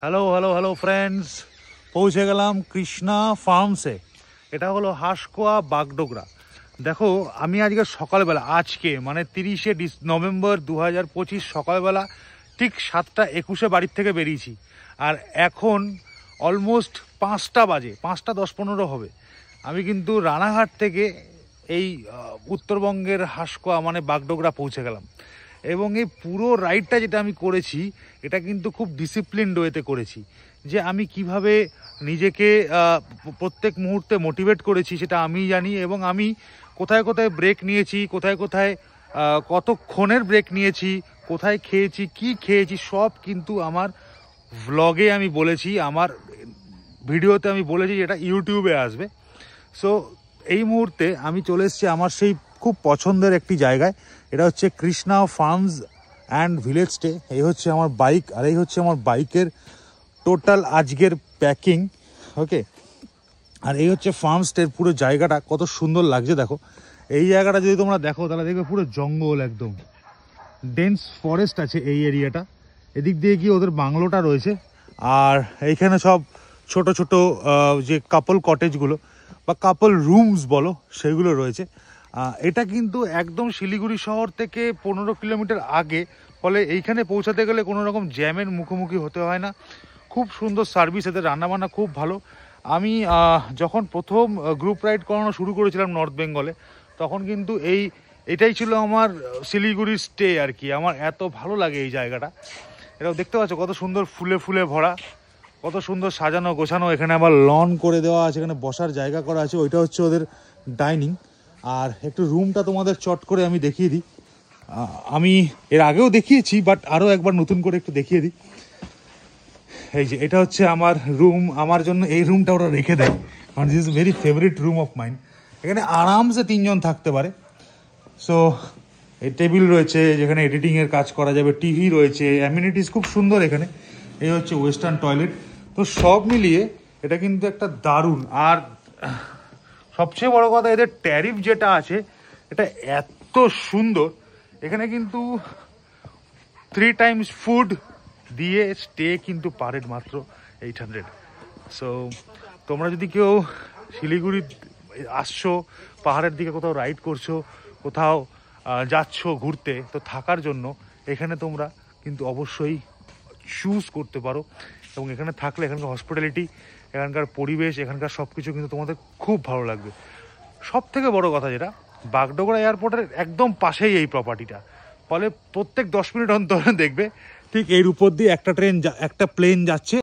Hello hello hello friends, পৌঁছে গেলাম কৃষ্ণা ফার্মসে। এটা হলো হাঁসকোয়া বাগডোগরা। দেখো, আমি আজকে সকালবেলা, আজকে মানে 30শে নভেম্বর 2025 সকালবেলা ঠিক 7:21 বাড়ির থেকে বেরিয়েছি। আর এখন অলমোস্ট 5টা বাজে, 5টা 10-15 হবে। আমি কিন্তু রানাঘাট থেকে এই উত্তরবঙ্গের হাঁসকোয়া মানে বাগডোগরা পৌঁছে গেলাম। এবং এই পুরো রাইডটা যেটা আমি করেছি, এটা কিন্তু খুব ডিসিপ্লিনড ওয়েতে করেছি। যে আমি কিভাবে নিজেকে প্রত্যেক মুহূর্তে মোটিভেট করেছি সেটা আমিই জানি। এবং আমি কোথায় কোথায় ব্রেক নিয়েছি, কোথায় কোথায় কতক্ষণের ব্রেক নিয়েছি, কোথায় খেয়েছি, কি খেয়েছি, সব কিন্তু আমার ভ্লগে আমি বলেছি, আমার ভিডিওতে আমি বলেছি, যেটা ইউটিউবে আসবে। সো এই মুহূর্তে আমি চলে এসেছি আমার সেই খুব পছন্দের একটি জায়গায়। এটা হচ্ছে Krishna farms and village stay. এই হচ্ছে আমার বাইক, আর এই হচ্ছে আমার বাইকের টোটাল আজকের প্যাকিং। ওকে, আর এই হচ্ছে ফার্ম স্টের পুরো জায়গাটা কত সুন্দর লাগছে। দেখো, এই জায়গাটা যদি তোমরা দেখো তাহলে দেখবে পুরো জঙ্গল, একদম ডেন্স ফরেস্ট আছে এই এরিয়াটা। এদিক দিয়ে গিয়ে ওদের বাংলোটা রয়েছে, আর এইখানে সব ছোট ছোট যে কাপল কটেজগুলো বা কাপল রুমস বলো, সেগুলো রয়েছে। এটা কিন্তু একদম শিলিগুড়ি শহর থেকে 15 কিলোমিটার আগে, ফলে এইখানে পৌঁছাতে গেলে কোনো রকম জ্যামের মুখোমুখি হতে হয় না। খুব সুন্দর সার্ভিস, এদের রান্নাবান্না খুব ভালো। আমি যখন প্রথম গ্রুপ রাইড করানো শুরু করেছিলাম নর্থ বেঙ্গলে, তখন কিন্তু এটাই ছিল আমার শিলিগুড়ির স্টে আর কি। আমার এত ভালো লাগে এই জায়গাটা। এটাও দেখতে পাচ্ছ কত সুন্দর ফুলে ফুলে ভরা, কত সুন্দর সাজানো গোছানো। এখানে আবার লন করে দেওয়া আছে, এখানে বসার জায়গা করা আছে। ওইটা হচ্ছে ওদের ডাইনিং। আর একটু রুমটা তোমাদের চট করে আমি দেখিয়ে দিই। আমি এর আগেও দেখিয়েছি, বাট আরও একবার নতুন করে একটু দেখিয়ে দিই। এই যে এটা হচ্ছে আমার রুম। আমার জন্য এই রুমটা ওরা রেখে দেয়, কারণ this is very favourite room of mind. এখানে আরামসে 3 জন থাকতে পারে। সো এই টেবিল রয়েছে যেখানে এডিটিংয়ের কাজ করা যাবে, টিভি রয়েছে, অ্যামিনিটিস খুব সুন্দর এখানে। এই হচ্ছে ওয়েস্টার্ন টয়লেট। তো সব মিলিয়ে এটা কিন্তু একটা দারুণ। আর সবচেয়ে বড় কথা, এদের ট্যারিফ যেটা আছে এটা এত সুন্দর। এখানে কিন্তু 3 টাইমস ফুড দিয়ে স্টে কিন্তু পার হেড মাত্র 800। সো তোমরা যদি কেউ শিলিগুড়ি আসছো, পাহাড়ের দিকে কোথাও রাইড করছো, কোথাও যাচ্ছ ঘুরতে, তো থাকার জন্য এখানে তোমরা কিন্তু অবশ্যই চুজ করতে পারো। এবং এখানে থাকলে এখানকার হসপিটালিটি, এখানকার পরিবেশ, এখানকার সব কিছু কিন্তু তোমাদের খুব ভালো লাগবে। সব থেকে বড় কথা যেটা, বাগডোগরা এয়ারপোর্টের একদম পাশেই এই প্রপার্টিটা। ফলে প্রত্যেক 10 মিনিট অন্তর দেখবে ঠিক এর উপর দিয়ে একটা প্লেন যাচ্ছে।